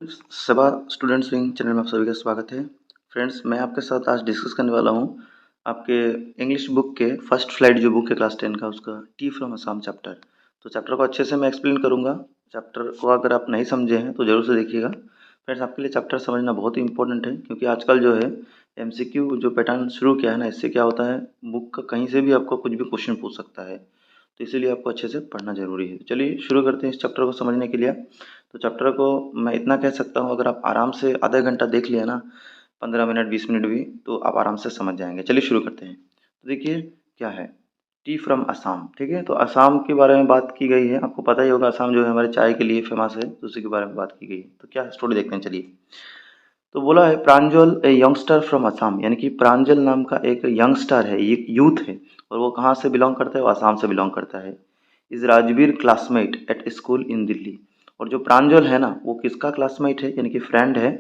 सभा students wing channel में आप सभी का स्वागत है। फ्रेंड्स, मैं आपके साथ आज डिस्कस करने वाला हूँ आपके इंग्लिश बुक के फर्स्ट फ्लाइट जो बुक है क्लास 10 का, उसका टी फ्रॉम असम चैप्टर। तो चैप्टर को अच्छे से मैं एक्सप्लेन करूँगा। चैप्टर को अगर आप नहीं समझे हैं तो ज़रूर से देखिएगा। फ्रेंड्स, आपके लिए चैप्टर समझना बहुत ही इंपॉर्टेंट है, क्योंकि आजकल जो है एमसीक्यू जो पैटर्न शुरू किया है ना, इससे क्या होता है, बुक का कहीं से भी आपको कुछ भी क्वेश्चन पूछ सकता है। तो इसीलिए आपको अच्छे से पढ़ना ज़रूरी है। चलिए शुरू करते हैं इस चैप्टर को समझने के लिए। तो चैप्टर को मैं इतना कह सकता हूँ, अगर आप आराम से आधा घंटा देख लिया ना, 15 मिनट 20 मिनट भी, तो आप आराम से समझ जाएंगे। चलिए शुरू करते हैं। तो देखिए क्या है, टी फ्रॉम असम। ठीक है, तो असम के बारे में बात की गई है। आपको पता ही होगा असम जो है हमारे चाय के लिए फेमस है, तो उसी के बारे में बात की गई है। तो क्या स्टोरी देखते हैं, चलिए। तो बोला है प्रांजल ए यंगस्टर फ्रॉम असम, यानी कि प्रांजल नाम का एक यंगस्टर है, एक यूथ है। और वो कहाँ से बिलोंग करता है, वो असम से बिलोंग करता है। Is Rajveer classmate at school इन दिल्ली। और जो प्रांजल है ना, वो किसका क्लासमेट है, यानी कि फ्रेंड है।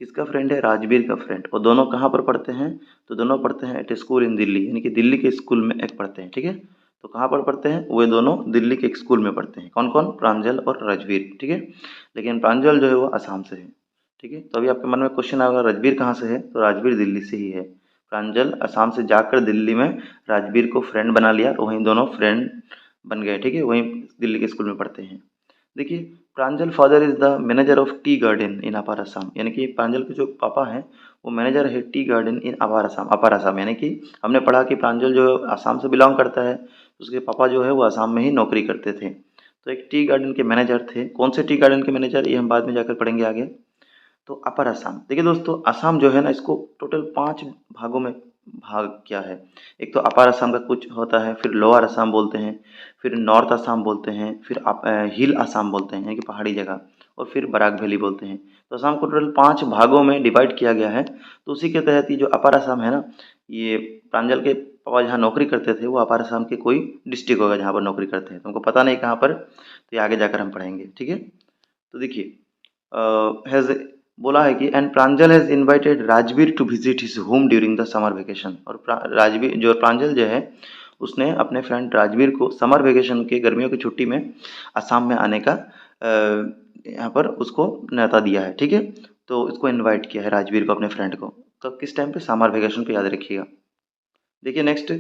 किसका फ्रेंड है, राजवीर का फ्रेंड। और दोनों कहाँ पर पढ़ते हैं, तो दोनों पढ़ते हैं एट स्कूल इन दिल्ली, यानी कि दिल्ली के स्कूल में एक पढ़ते हैं। ठीक है, तो कहाँ पर पढ़ते हैं, वे दोनों दिल्ली के एक स्कूल में पढ़ते हैं। कौन कौन, प्रांजल और राजवीर। ठीक है, लेकिन प्रांजल जो है वो असम से है। ठीक है, तो अभी आपके मन में क्वेश्चन आएगा, राजवीर कहाँ से है, तो राजवीर दिल्ली से ही है। प्रांजल असम से जाकर दिल्ली में राजवीर को फ्रेंड बना लिया, तो वहीं दोनों फ्रेंड बन गए। ठीक है, वहीं दिल्ली के स्कूल में पढ़ते हैं। देखिए, Pranjal father is the manager of tea garden in upper Assam, यानी कि प्रांजल के जो पापा हैं वो मैनेजर है T garden in upper Assam. अपार असम यानी कि हमने पढ़ा कि प्रांजल जो है असम से बिलोंग करता है, उसके पापा जो है वो असम में ही नौकरी करते थे। तो एक टी गार्डन के मैनेजर थे। कौन से टी गार्डन के मैनेजर, ये हम बाद में जाकर पढ़ेंगे आगे। तो अपर असम, देखिए दोस्तों, असम जो है ना, इसको टोटल 5 भागों में भाग किया है। एक तो अपर असम का कुछ होता है, फिर लोअर असम बोलते हैं, फिर नॉर्थ असम बोलते हैं, फिर हिल असम बोलते हैं, यानी कि पहाड़ी जगह, और फिर बराक वैली बोलते हैं। तो असम को टोटल 5 भागों में डिवाइड किया गया है। तो उसी के तहत ये जो अपर असम है ना, ये प्रांजल के पापा जहाँ नौकरी करते थे, वो अपर असम के कोई डिस्ट्रिक्ट होगा जहाँ पर नौकरी करते हैं। तो हमको पता नहीं कहाँ पर, तो ये आगे जाकर हम पढ़ेंगे। ठीक है, तो देखिए, हैज़ बोला है कि and Pranjal has invited Rajveer to visit his home during the summer vacation. और राजवीर जो प्रांजल जो है, उसने अपने फ्रेंड राजवीर को समर वेकेशन के, गर्मियों की छुट्टी में असम में आने का यहाँ पर उसको न्योता दिया है। ठीक है, तो इसको इनवाइट किया है राजवीर को, अपने फ्रेंड को। तो किस टाइम पे, समर वेकेशन पे, याद रखिएगा। देखिए नेक्स्ट,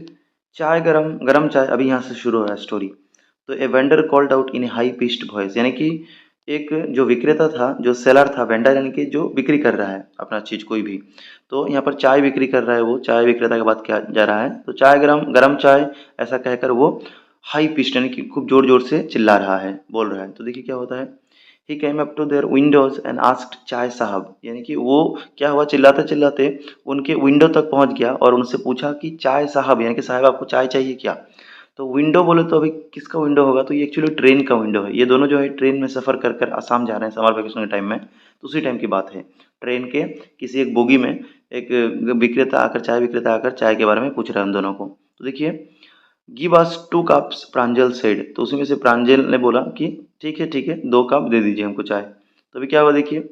चाय गरम गरम चाय, अभी यहाँ से शुरू हो रहा है स्टोरी। तो a vendor called out in high pitched voice, यानी कि एक जो विक्रेता था, जो सेलर था, वेंडर यानी कि जो बिक्री कर रहा है अपना चीज़ कोई भी। तो यहाँ पर चाय बिक्री कर रहा है, वो चाय विक्रेता की बात किया जा रहा है। तो चाय गरम गरम चाय, ऐसा कहकर वो हाई पिच्ड यानी कि खूब जोर जोर से चिल्ला रहा है, बोल रहा है। तो देखिए क्या होता है, he came up to their windows and asked chai sahib, यानी कि वो क्या हुआ, चिल्लाते चिल्लाते उनके विंडो तक पहुंच गया और उनसे पूछा कि चाय साहब, यानी कि साहब आपको चाय चाहिए क्या। तो विंडो बोले तो अभी किसका विंडो होगा, तो ये एक्चुअली ट्रेन का विंडो है। ये दोनों जो है ट्रेन में सफ़र कर कर आसाम जा रहे हैं समर वेकेशन के टाइम में। तो उसी टाइम की बात है, ट्रेन के किसी एक बोगी में एक विक्रेता आकर, चाय विक्रेता आकर चाय के बारे में पूछ रहा है उन दोनों को। तो देखिए, गिव अस 2 कप्स, प्रांजल सेड। तो उसी में से प्रांजल ने बोला कि ठीक है 2 कप दे दीजिए हमको चाय। तो अभी क्या हुआ देखिए,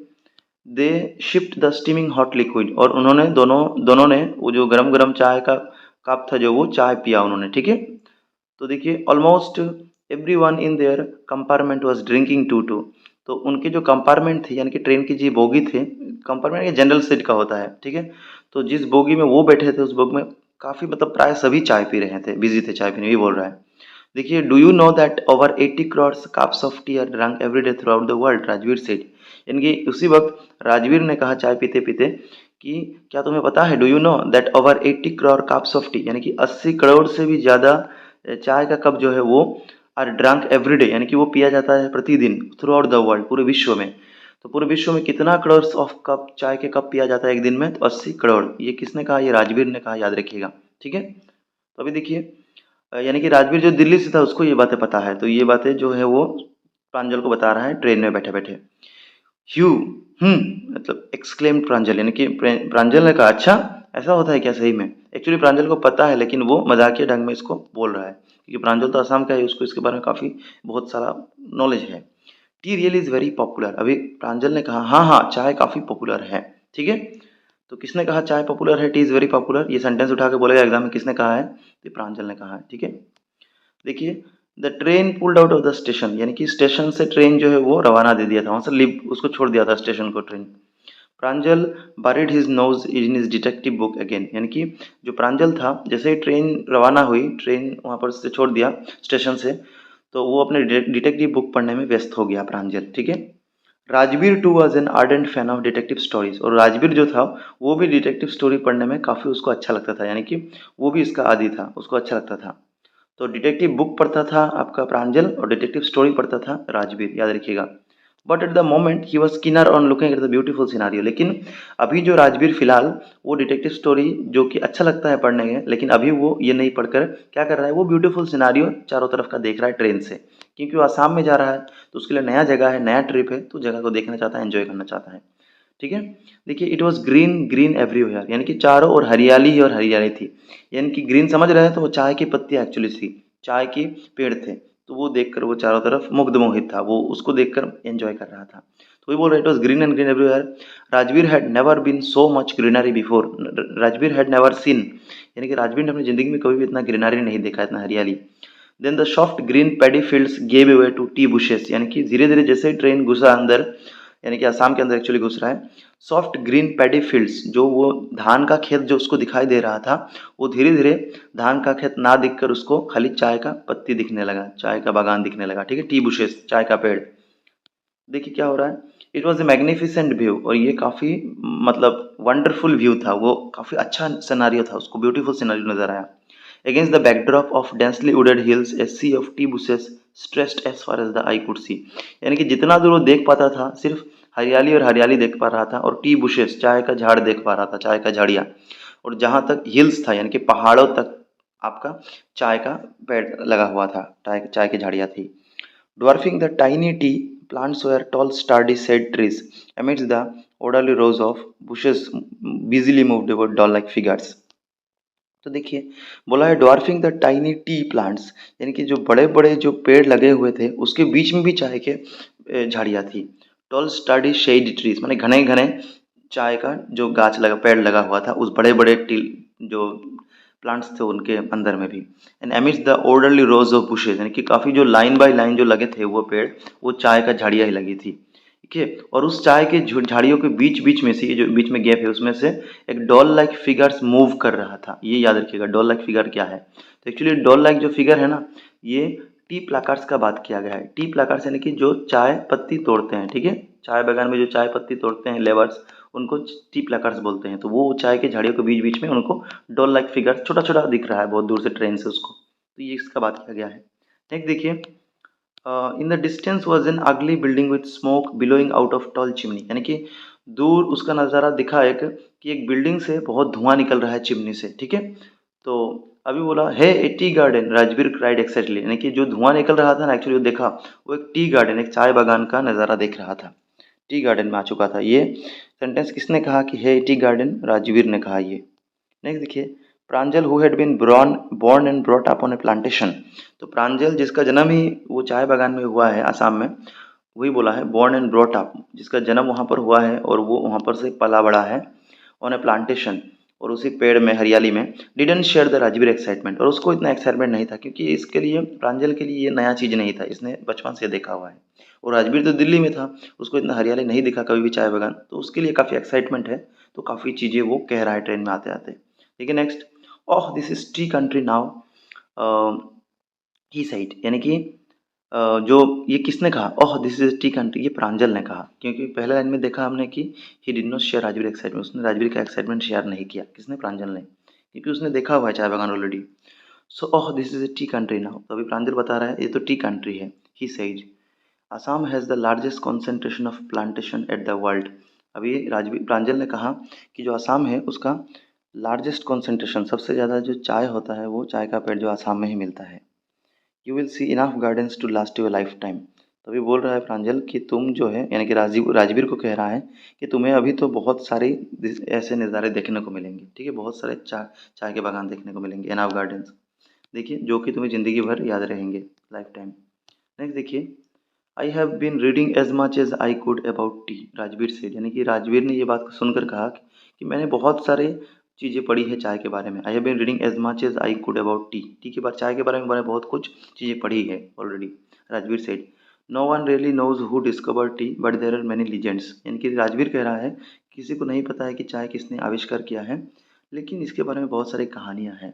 दे shift the steaming hot liquid, और उन्होंने दोनों ने वो जो गरम गरम चाय का कप था, जो वो चाय पिया उन्होंने। ठीक है, तो देखिए, almost everyone in their compartment was drinking too. तो उनके जो कंपार्टमेंट थे, यानी कि ट्रेन की जो बोगी थे, कंपार्टमेंट ये जनरल सीट का होता है। ठीक है, तो जिस बोगी में वो बैठे थे, उस बोगी में काफ़ी, मतलब प्राय सभी चाय पी रहे थे, बिजी थे चाय पीने, ये बोल रहा है। देखिए, do you know that over 80 crore cups of T R drunk every day through out the world, Rajveer said. यानी कि उसी वक्त राजवीर ने कहा चाय पीते पीते कि क्या तुम्हें पता है, do you know that over 80 crore cups of T, यानी कि 80 करोड़ से भी ज़्यादा चाय का कप जो है वो आर ड्रंक एवरी डे, यानी कि वो पिया जाता है प्रतिदिन, थ्रू आउट द वर्ल्ड, पूरे विश्व में। तो पूरे विश्व में कितना करोड़ ऑफ कप, चाय के कप पिया जाता है एक दिन में, तो 80 करोड़। ये किसने कहा, ये राजवीर ने कहा, याद रखिएगा। ठीक है, तो अभी देखिए, यानी कि राजवीर जो दिल्ली से था, उसको ये बातें पता है। तो ये बातें जो है वो प्रांजल को बता रहा है ट्रेन में बैठे बैठे। ह्यू, मतलब एक्सक्लेम्ड प्रांजल, यानी कि प्रांजल ने कहा, अच्छा ऐसा होता है क्या सही में। एक्चुअली प्रांजल को पता है, लेकिन वो मजाकिया ढंग में इसको बोल रहा है, क्योंकि प्रांजल तो असम का है, उसको इसके बारे में काफ़ी बहुत सारा नॉलेज है। T real is very popular, अभी प्रांजल ने कहा हाँ हाँ चाय काफ़ी पॉपुलर है। ठीक है, तो किसने कहा चाय पॉपुलर है, टी इज़ वेरी पॉपुलर, ये सेंटेंस उठा के बोलेगा एग्जाम में किसने कहा है, तो प्रांजल ने कहा है। ठीक है, देखिए, the train pulled out of the station, यानी कि स्टेशन से ट्रेन जो है वो रवाना दे दिया था, वहाँ से लीव उसको छोड़ दिया था स्टेशन को train. Pranjal buried his nose in his detective book again, यानी कि जो प्रांजल था जैसे ही ट्रेन रवाना हुई, ट्रेन वहाँ पर से छोड़ दिया स्टेशन से, तो वो अपने डिटेक्टिव बुक पढ़ने में व्यस्त हो गया प्रांजल, ठीक है। Rajveer too was an ardent fan of detective stories, और राजवीर जो था वो भी डिटेक्टिव स्टोरी पढ़ने में काफ़ी उसको अच्छा लगता था, यानी कि वो भी इसका आदी था, उसको अच्छा लगता था। तो डिटेक्टिव बुक पढ़ता था आपका प्रांजल और डिटेक्टिव स्टोरी पढ़ता था राजवीर, याद रखिएगा। But at the moment he was keener on looking at the beautiful scenario, लेकिन अभी जो राजवीर फिलहाल वो डिटेक्टिव स्टोरी जो कि अच्छा लगता है पढ़ने में, लेकिन अभी वो ये नहीं पढ़कर क्या कर रहा है, वो ब्यूटीफुल सिनारियो चारों तरफ का देख रहा है ट्रेन से, क्योंकि वो आसाम में जा रहा है तो उसके लिए नया जगह है, नया ट्रिप है, तो जगह को देखना चाहता है, एंजॉय करना चाहता है, ठीक है। देखिए it was green green everywhere, यानी कि चारों ओर हरियाली ही और हरियाली थी, यानी कि ग्रीन समझ रहे हैं तो वो चाय की पत्तियां एक्चुअली थी, चाय के पेड़ थे, तो वो देखकर वो चारों तरफ मुग्ध मोहित था, वो उसको देखकर एंजॉय कर रहा था। तो वही बोल रहा है it was green and green everywhere. Rajveer had never been so much greenery before, Rajveer had never seen, यानी कि राजवीर ने अपनी जिंदगी में कभी भी इतना ग्रीनरी नहीं देखा, इतना हरियाली। Then the soft green paddy fields gave away to tea bushes, यानी कि धीरे धीरे जैसे ट्रेन घुसा अंदर, यानी कि आसाम के अंदर एक्चुअली घुस रहा है, सॉफ्ट ग्रीन पैडी फील्ड्स, जो वो धान का खेत जो उसको दिखाई दे रहा था, वो धीरे धीरे धान का खेत ना दिखकर उसको खाली चाय का पत्ती दिखने लगा, चाय का बागान दिखने लगा, ठीक है, टी बुशेस, चाय का पेड़। देखिए क्या हो रहा है, it was a magnificent view, और ये काफ़ी मतलब वंडरफुल व्यू था, वो काफ़ी अच्छा सिनारियो था, उसको ब्यूटीफुल सिनारियो नजर आया। Against the backdrop of densely wooded hills a sea of tea bushes stretched as far as the eye could see, यानी कि जितना दूर वो देख पाता था सिर्फ हरियाली और हरियाली देख पा रहा था, और टी बुशेस चाय का झाड़ देख पा रहा था, चाय का झाड़िया, और जहाँ तक हिल्स था यानी कि पहाड़ों तक आपका चाय का पेड़ लगा हुआ था, चाय चाय की झाड़ियाँ थी। Dwarfing the tiny tea plants were tall, sturdy shade trees. Amidst the orderly rows of bushes busily moved about doll-like figures. तो देखिए बोला है dwarfing the tiny T plants, यानी कि जो बड़े बड़े जो पेड़ लगे हुए थे उसके बीच में भी चाय के झाड़ियाँ थी। टॉल स्टडी शेड ट्रीज, माने घने घने चाय का जो गाछ लगा, पेड़ लगा हुआ था उस बड़े बड़े टी जो प्लांट्स थे उनके अंदर में भी। And amidst the orderly rose of bushes, यानी कि काफ़ी जो लाइन बाय लाइन जो लगे थे वो पेड़, वो चाय का झाड़ियाँ ही लगी थी, ठीक है। और उस चाय के झाड़ियों के बीच बीच में से, ये जो बीच में गैप है उसमें से एक डॉल लाइक फिगर्स मूव कर रहा था, ये याद रखिएगा डॉल लाइक फिगर क्या है। तो एक्चुअली डॉल लाइक जो फिगर है ना, ये टी प्लाकार्ड्स का बात किया गया है। टी प्लाकार्ड्स यानी कि जो चाय पत्ती तोड़ते हैं, ठीक है, चाय बागान में जो चाय पत्ती तोड़ते हैं लेबर्स, उनको टी प्लाकार्ड्स बोलते हैं। तो वो चाय के झाड़ियों के बीच बीच में उनको डॉल लाइक फिगर छोटा छोटा दिख रहा है बहुत दूर से ट्रेन से उसको, तो ये इसका बात किया गया है। नेक्स्ट देखिए, in the distance was an अगली building with smoke billowing out of tall chimney, यानी कि दूर उसका नज़ारा दिखा एक कि एक बिल्डिंग से बहुत धुआं निकल रहा है चिमनी से, ठीक है। तो अभी बोला है a tea garden, Rajveer cried excitedly, यानी कि जो धुआं निकल रहा था ना एक्चुअली वो देखा, वो एक टी गार्डन, एक चाय बागान का नज़ारा देख रहा था, टी गार्डन में आ चुका था। ये सेंटेंस किसने कहा कि है टी गार्डन, राजवीर ने कहा ये। नेक्स्ट देखिए, Pranjal who had been born and brought up on a plantation, तो प्रांजल जिसका जन्म ही वो चाय बागान में हुआ है आसाम में, वही बोला है born एंड brought up, जिसका जन्म वहाँ पर हुआ है और वो वहाँ पर से पला बड़ा है, ऑन ए प्लांटेशन, और उसी पेड़ में हरियाली में। Didn't share the Rajveer excitement, और उसको इतना एक्साइटमेंट नहीं था क्योंकि इसके लिए प्रांजल के लिए ये नया चीज़ नहीं था, इसने बचपन से देखा हुआ है। और राजवीर तो दिल्ली में था, उसको इतना हरियाली नहीं दिखा कभी भी चाय बागान, तो उसके लिए काफ़ी एक्साइटमेंट है, तो काफ़ी चीज़ें वो कह रहा है ट्रेन में आते आते। ठीक है next, oh this is T country now, he side, यानी कि जो ये किसने कहा oh this is T country, ये प्रांजल ने कहा, क्योंकि पहले लाइन में देखा हमने कि he did not share Rajveer excitement, उसने राजवीर का एक्साइटमेंट शेयर नहीं किया, किसने, प्रांजल ने, क्योंकि उसने देखा हुआ है चाय बागान already. So oh this is A T country now, तो अभी प्रांजल बता रहा है ये तो टी कंट्री है। He said Assam has the largest concentration of plantation at the world, अभी राजवीर प्रांजल ने कहा कि जो असम है उसका लार्जेस्ट कॉन्सेंट्रेशन, सबसे ज़्यादा जो चाय होता है वो चाय का पेड़ जो असम में ही मिलता है। You will see enough gardens to last you lifetime, तो अभी बोल रहा है प्रांजल कि तुम जो है, यानी कि राजवीर को कह रहा है कि तुम्हें अभी तो बहुत सारे ऐसे नज़ारे देखने को मिलेंगे, ठीक है, बहुत सारे चाय के बागान देखने को मिलेंगे, इनफ गार्डन्स, देखिए जो कि तुम्हें ज़िंदगी भर याद रहेंगे, लाइफ टाइम। नेक्स्ट देखिए, I have been reading as much as I could about tea, Rajveer से, यानी कि राजवीर ने ये बात को सुनकर कहा कि मैंने बहुत सारे चीज़ें पढ़ी है चाय के बारे में। I have been reading as much as I could about tea. Tea के बाद चाय के बारे में मैंने बहुत कुछ चीज़ें पढ़ी है already. Rajveer said no one really knows who discover tea but there are many legends. यानी कि राजवीर कह रहा है किसी को नहीं पता है कि चाय किसने आविष्कार किया है, लेकिन इसके बारे में बहुत सारी कहानियाँ हैं।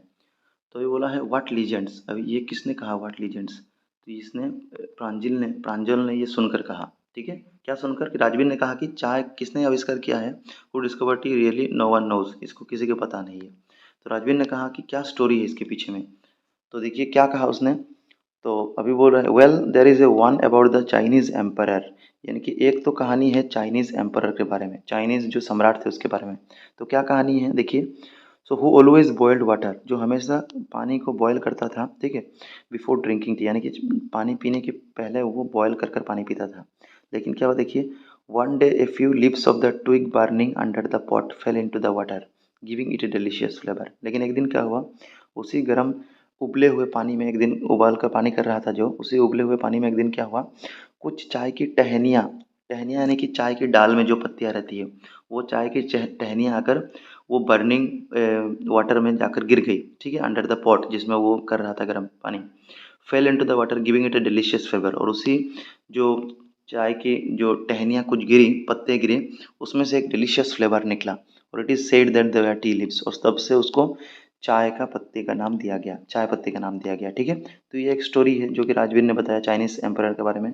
तो ये बोला है व्हाट लीजेंड्स। अभी ये किसने कहा व्हाट लीजेंड्स? तो इसने प्रांजल ने ये सुनकर कहा। ठीक है, क्या सुनकर? कि राजवीर ने कहा कि चाय किसने आविष्कार किया है, who discover tea really no one knows, इसको किसी को पता नहीं है। तो राजवीर ने कहा कि क्या स्टोरी है इसके पीछे में। तो देखिए क्या कहा उसने। तो अभी बोल रहा है well there is a one about the Chinese emperor. यानी कि एक तो कहानी है चाइनीज़ एम्परर के बारे में, चाइनीज़ जो सम्राट थे उसके बारे में। तो क्या कहानी है देखिए। So who always boiled water, जो हमेशा पानी को बॉयल करता था, ठीक है, बिफोर ड्रिंकिंग टी, यानी कि पानी पीने के पहले वो बॉयल कर कर पानी पीता था। लेकिन क्या हुआ देखिए, one day a few leaves of the twig burning under the pot fell into the water giving it a delicious flavour. लेकिन एक दिन क्या हुआ, उसी गर्म उबले हुए पानी में, एक दिन उबाल कर पानी कर रहा था जो, उसी उबले हुए पानी में एक दिन क्या हुआ, कुछ चाय की टहनियाँ, टहनियाँ यानी कि चाय की डाल में जो पत्तियाँ रहती है, वो चाय की टहनियाँ आकर वो बर्निंग वाटर में जाकर गिर गई। ठीक है, अंडर द पॉट जिसमें वो कर रहा था गर्म पानी। Fail into the water giving it a delicious flavour. और उसी जो चाय की जो टहनियाँ कुछ गिरी, पत्ते गिरे, उसमें से एक डिलीशियस फ्लेवर निकला। और it is said that they were tea leaves, और तब से उसको चाय का पत्ते का नाम दिया गया, चाय पत्ती का नाम दिया गया। ठीक है, तो ये एक स्टोरी है जो कि राजवीर ने बताया चाइनीज़ एम्परर के बारे में।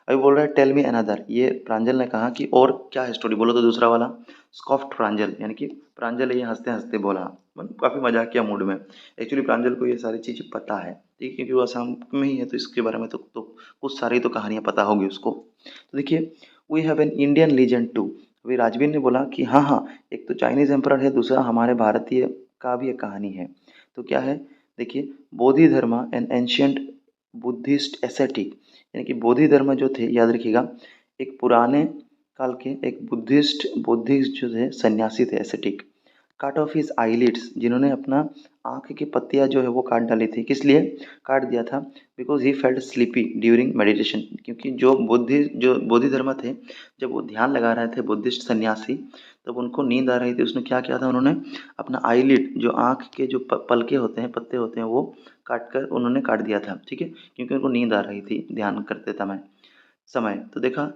अभी बोल रहा है टेल मी अनदर। ये प्रांजल ने कहा कि और क्या है स्टोरी, बोलो तो दूसरा वाला। स्कॉफ्ट प्रांजल, यानी कि प्रांजल ये हंसते हंसते बोला, मतलब काफ़ी मजाकिया मूड में। एक्चुअली प्रांजल को ये सारी चीज़ें पता है, ठीक है, क्योंकि वो असम में ही है, तो इसके बारे में तो कुछ सारी तो कहानियाँ पता होगी उसको। तो देखिए, we have an Indian legend too. अभी राजवीर ने बोला कि हाँ हाँ, एक तो चाइनीज़ एम्परर है, दूसरा हमारे भारतीय का भी एक कहानी है। तो क्या है देखिए, बोधि धर्मा एन एंशियंट बुद्धिस्ट एसेटिक। यानी कि बोधि धर्म जो थे, याद रखिएगा, एक पुराने काल के एक बुद्धिस्ट जो थे सन्यासी थे, एसेटिक। काट ऑफ हिज आईलिड्स, जिन्होंने अपना आँख की पत्तियाँ जो है वो काट डाली थी। किस लिए काट दिया था? Because he felt sleepy during meditation. क्योंकि जो बोधि धर्म थे, जब वो ध्यान लगा रहे थे, बुद्धिस्ट सन्यासी, तब उनको नींद आ रही थी। उसने क्या किया था, उन्होंने अपना आईलिड, जो आँख के जो पलके होते हैं, पत्ते होते हैं, वो काट कर उन्होंने काट दिया था। ठीक है, क्योंकि उनको नींद आ रही थी ध्यान करते समय समय। तो देखा,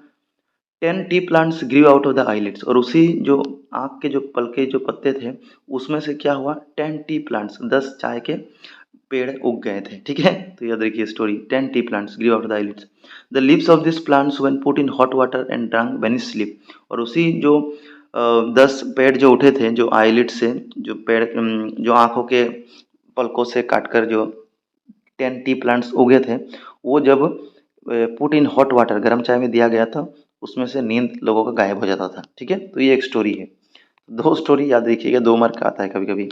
10 tea plants grew out of the eyelids. और उसी जो आँख के जो पलके जो पत्ते थे, उसमें से क्या हुआ, 10 टी प्लांट्स, 10 चाय के पेड़ उग गए थे। ठीक है, तो याद रखिए story, 10 tea plants grew out the eyelids. The leaves of this plants when put in hot water and drunk when sleep. और उसी जो 10 पेड़ जो उठे थे, जो आईलिड से, जो पेड़ जो आँखों के पलकों से काटकर जो 10 टी प्लांट्स उगे थे, वो जब पुट इन हॉट वाटर, गर्म चाय में दिया गया था, उसमें से नींद लोगों का गायब हो जाता था। ठीक है, तो ये एक स्टोरी है। दो स्टोरी याद रखिएगा, 2 मार्क का आता है कभी कभी।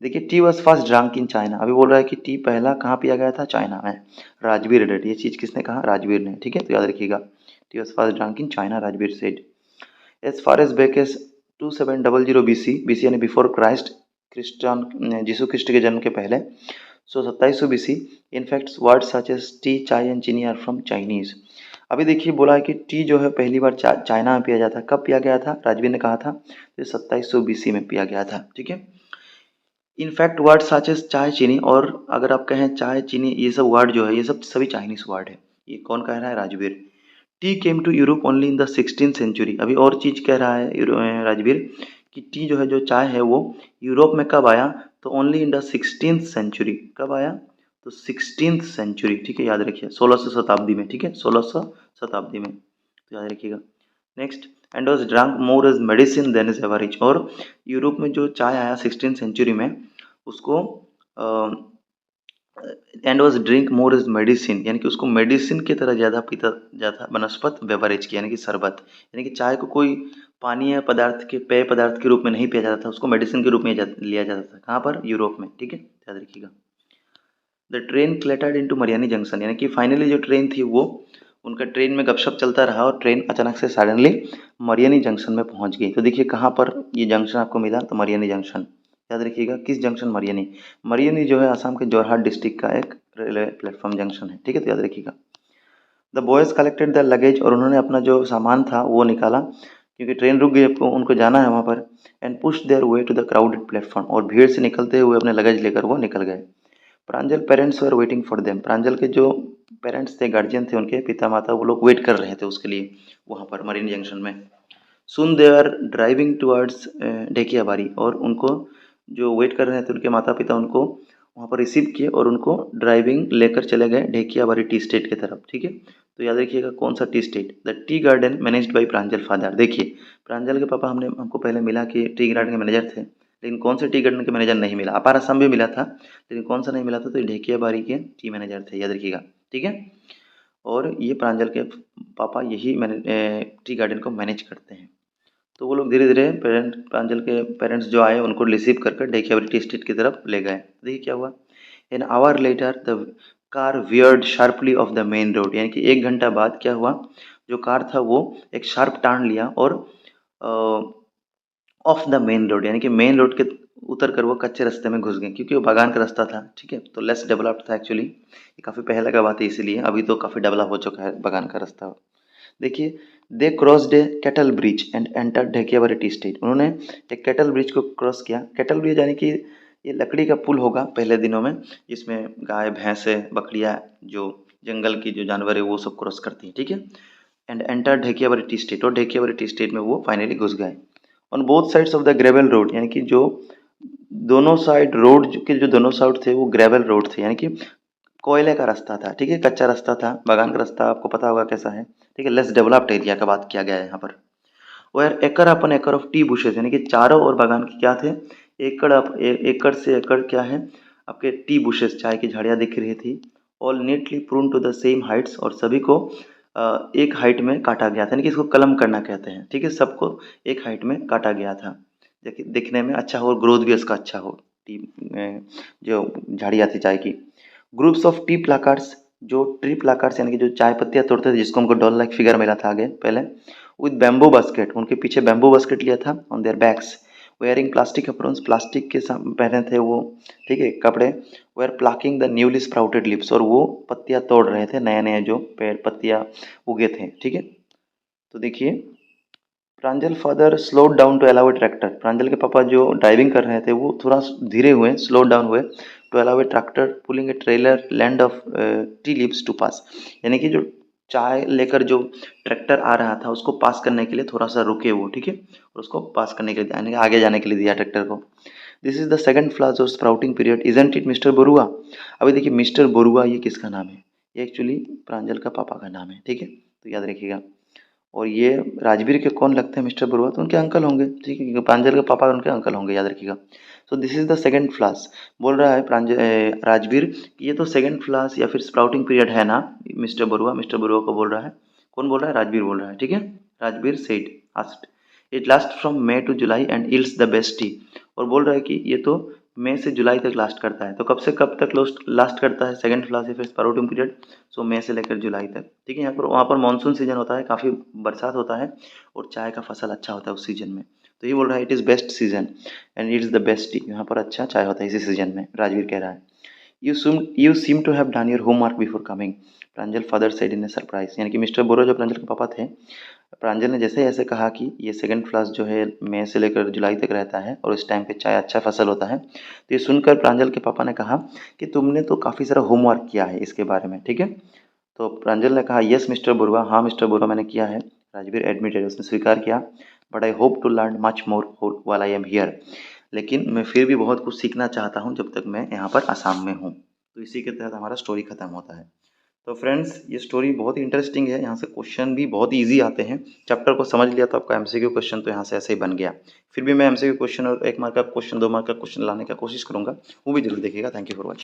देखिए, T was first drunk in China. अभी बोल रहा है कि टी पहला कहाँ पिया गया था, चाइना में। राजवीर रेड, ये चीज़ किसने कहा, राजवीर ने। ठीक है, तो याद रखिएगा, tea was first drunk in China, Rajveer said. As far as back as 2700 BC, BC यानी बिफोर क्राइस्ट, क्रिस्टियन यीशु क्रिस्ट के जन्म के पहले। So 2700 BC, in fact word such as tea, chai and chini are from Chinese. अभी देखिए, बोला है कि टी जो है पहली बार चाइना में पिया जाता है। कब पिया गया था, राजवीर ने कहा था, तो 2700 BC में पिया गया था। ठीक है, इनफैक्ट वर्ड सच एज चाय चीनी, और अगर आप कहें चाय चीनी, ये सब वर्ड जो है, ये सब सभी चाइनीज वर्ड है। ये कौन कह रहा है, Rajveer. Tea came to Europe only in the 16th century। अभी और चीज़ कह रहा है राजवीर, कि टी जो है, जो चाय है, वो यूरोप में कब आया, तो only in the 16th century। कब आया, तो 16th century। ठीक है, याद रखिए 1600 शताब्दी में। ठीक है, 1600 शताब्दी में, तो याद रखिएगा। Next, and was drunk more as medicine than as average. और यूरोप में जो चाय आया 16th century में, उसको and was drink more is medicine, यानी कि उसको मेडिसिन की तरह ज़्यादा पीता जाता, बनस्पत बेवरेज की, यानी कि शरबत। यानी कि चाय को कोई पानीय पदार्थ के, पेय पदार्थ के रूप में नहीं पिया जाता था, उसको मेडिसिन के रूप में लिया जाता था। कहाँ पर, यूरोप में। ठीक है, याद रखिएगा। The train clattered into Mariani junction, यानी कि फाइनली जो ट्रेन थी वो, उनका ट्रेन में गपशप चलता रहा, और ट्रेन अचानक से सडनली मरियानी जंक्शन में पहुंच गई। तो देखिए कहाँ पर ये जंक्शन आपको मिला, तो मरियानी जंक्शन। याद रखिएगा, किस जंक्शन, मरियानी। मरियानी जो है आसाम के जोरहाट डिस्ट्रिक्ट का एक रेलवे प्लेटफॉर्म जंक्शन है। ठीक है, तो याद रखिएगा। The boys collected the luggage, और उन्होंने अपना जो सामान था वो निकाला। क्योंकि ट्रेन रुक गई, आपको उनको जाना है वहाँ पर। And push their way to the crowded platform, और भीड़ से निकलते हुए अपने लगेज लेकर वो निकल गए। Pranjal parents were waiting for them, Pranjal के जो पेरेंट्स थे, गार्जियन थे, उनके पिता माता, वो लोग वेट कर रहे थे उसके लिए वहाँ पर मरीन जंक्शन में। Soon they are driving towards Dhekiabari, और उनको जो वेट कर रहे थे उनके माता पिता उनको वहाँ पर रिसीव किए और उनको ड्राइविंग लेकर चले गए ढेकियाबारी टी स्टेट की तरफ। ठीक है, तो याद रखिएगा कौन सा T state, the tea garden managed by Pranjal father. देखिए प्रांजल के पापा हमको पहले मिला कि टी गार्डन के मैनेजर थे, लेकिन कौन से टी गार्डन के मैनेजर नहीं मिला। अपार असम भी मिला था, लेकिन कौन सा नहीं मिला था, तो ढेकियाबारी के टी मैनेजर थे, याद रखिएगा। ठीक है, और ये प्रांजल के पापा यही टी गार्डन को मैनेज करते हैं। तो वो लोग धीरे धीरे प्रांजल के पेरेंट्स जो आए उनको रिसीव कर ढेकियाबारी टी स्टेट की तरफ ले गए। देखिए क्या हुआ, an hour later the car weird sharply of the main road, यानी कि 1 घंटा बाद क्या हुआ, जो कार था वो एक शार्प टर्न लिया और ऑफ द मेन रोड, यानी कि मेन रोड के उतर कर वो कच्चे रास्ते में घुस गए, क्योंकि वो बागान का रास्ता था। ठीक है, तो लेस डेवलप्ड था एक्चुअली, ये काफ़ी पहले का बात है, इसीलिए अभी तो काफ़ी डेवलप हो चुका है बागान का रास्ता। देखिए, they crossed a cattle bridge and enter Dhekiabari tea estate, उन्होंने एक कैटल ब्रिज को क्रॉस किया। कैटल ब्रिज यानी कि ये लकड़ी का पुल होगा पहले दिनों में, जिसमें गाय भैंसे बकरियाँ, जो जंगल की जो जानवर है वो सब क्रॉस करती हैं। ठीक है, and enter Dhekiabari tea state, और ढेकियाबारी टी स्टेट में वो फाइनली घुस गए। On both sides of the gravel road, यानी कि जो दोनों साइड रोड के जो दोनों साइड थे वो ग्रेवल रोड थे, यानी कि कोयले का रास्ता था। ठीक है, कच्चा रास्ता था, बागान का रास्ता आपको पता होगा कैसा है। ठीक है, लेस डेवलप्ड एरिया का बात किया गया है यहाँ पर। वेयर एकड़ अपन एकड़ ऑफ टी बुशेस, यानी कि चारों ओर बागान के क्या थे, एकड़ से एकड़ क्या है आपके टी बुशेस, चाय की झाड़ियाँ दिख रही थी। All neatly prune to the same heights, और सभी को एक हाइट में काटा गया था, यानी कि इसको कलम करना कहते हैं। ठीक है, सबको एक हाइट में काटा गया था, देखिए दिखने में अच्छा हो और ग्रोथ भी उसका अच्छा हो। टी जो झाड़ियाँ थी चाय की। ग्रुप्स ऑफ टी प्लाकार्ड्स, जो ट्री प्लाकार्ड्स यानी कि जो चाय पत्तियाँ तोड़ते थे, जिसको हमको डॉल लाइक फिगर मिला था आगे पहले, विद बैम्बू बास्केट, उनके पीछे बैम्बू बास्केट लिया था, on their backs wearing plastic aprons, plastic के पहने थे वो। ठीक है, कपड़े। Were plucking the newly sprouted leaves, और वो पत्तियाँ तोड़ रहे थे, नए नए जो पेड़ पत्तियाँ उगे थे। ठीक है, तो देखिए Pranjal father slowed down to allow a tractor, Pranjal के पापा जो ड्राइविंग कर रहे थे वो थोड़ा धीरे हुए, स्लो डाउन हुए, to allow a tractor pulling a trailer load of tea leaves to pass, यानी कि जो चाय लेकर जो ट्रैक्टर आ रहा था उसको पास करने के लिए थोड़ा सा रुके वो। ठीक है, और उसको पास करने के लिए यानी कि आगे जाने के लिए दिया ट्रैक्टर को। दिस इज द सेकंड फ्लास of sprouting period isn't it mister Barua. अभी देखिए मिस्टर बरुआ ये किसका नाम है, ये एक्चुअली प्रांजल का पापा का नाम है। ठीक है, तो याद रखिएगा। और ये राजवीर के कौन लगते हैं मिस्टर बरुआ, तो उनके अंकल होंगे। ठीक है, क्योंकि प्रांजल के पापा उनके अंकल होंगे, याद रखिएगा। So this is the second फ्लास, बोल रहा है राजवीर कि ये तो सेकंड फ्लास या फिर स्प्राउटिंग पीरियड है ना। मिस्टर बरुआ को बोल रहा है, कौन बोल रहा है, राजवीर बोल रहा है। ठीक है, Rajveer said asked it last from May to July and yields the best tea, और बोल रहा है कि ये तो मई से जुलाई तक लास्ट करता है। तो कब से कब तक लास्ट करता है सेकंड फ्लास या फिर स्प्राउटिंग पीरियड, सो मई से लेकर जुलाई तक। ठीक है, यहाँ पर वहाँ पर मानसून सीजन होता है, काफ़ी बरसात होता है और चाय का फसल अच्छा होता है उस सीजन में। तो ये बोल रहा है it is best season and it is the best T, यहाँ पर अच्छा चाय होता है इसी सीजन में, राजवीर कह रहा है। You seem to have done your homework before coming, Pranjal father said in a surprise, यानी कि मिस्टर बोरो जो प्रांजल के पापा थे, प्रांजल ने जैसे ऐसे कहा कि ये सेकंड फ्लास जो है मई से लेकर जुलाई तक रहता है और इस टाइम पे चाय अच्छा फसल होता है। तो ये सुनकर प्रांजल के पापा ने कहा कि तुमने तो काफ़ी सारा होमवर्क किया है इसके बारे में। ठीक है, तो प्रांजल ने कहा यस मिस्टर बुरवा, हाँ मिस्टर बुरवा मैंने किया है। राजवीर एडमिटेड, उसने स्वीकार किया। But I hope to learn much more while I am here, लेकिन मैं फिर भी बहुत कुछ सीखना चाहता हूँ जब तक मैं यहाँ पर आसाम में हूँ। तो इसी के तहत हमारा स्टोरी ख़त्म होता है। तो फ्रेंड्स ये स्टोरी बहुत ही इंटरेस्टिंग है, यहाँ से क्वेश्चन भी बहुत ईजी आते हैं। चैप्टर को समझ लिया तो आपका एमसीक्यू क्वेश्चन तो यहाँ से ऐसे ही बन गया। फिर भी मैं एमसीक्यू क्वेश्चन और 1 मार्क का क्वेश्चन 2 मार्क का क्वेश्चन लाने का कोशिश करूँगा, वो भी जरूर देखिएगा। Thank you for watching.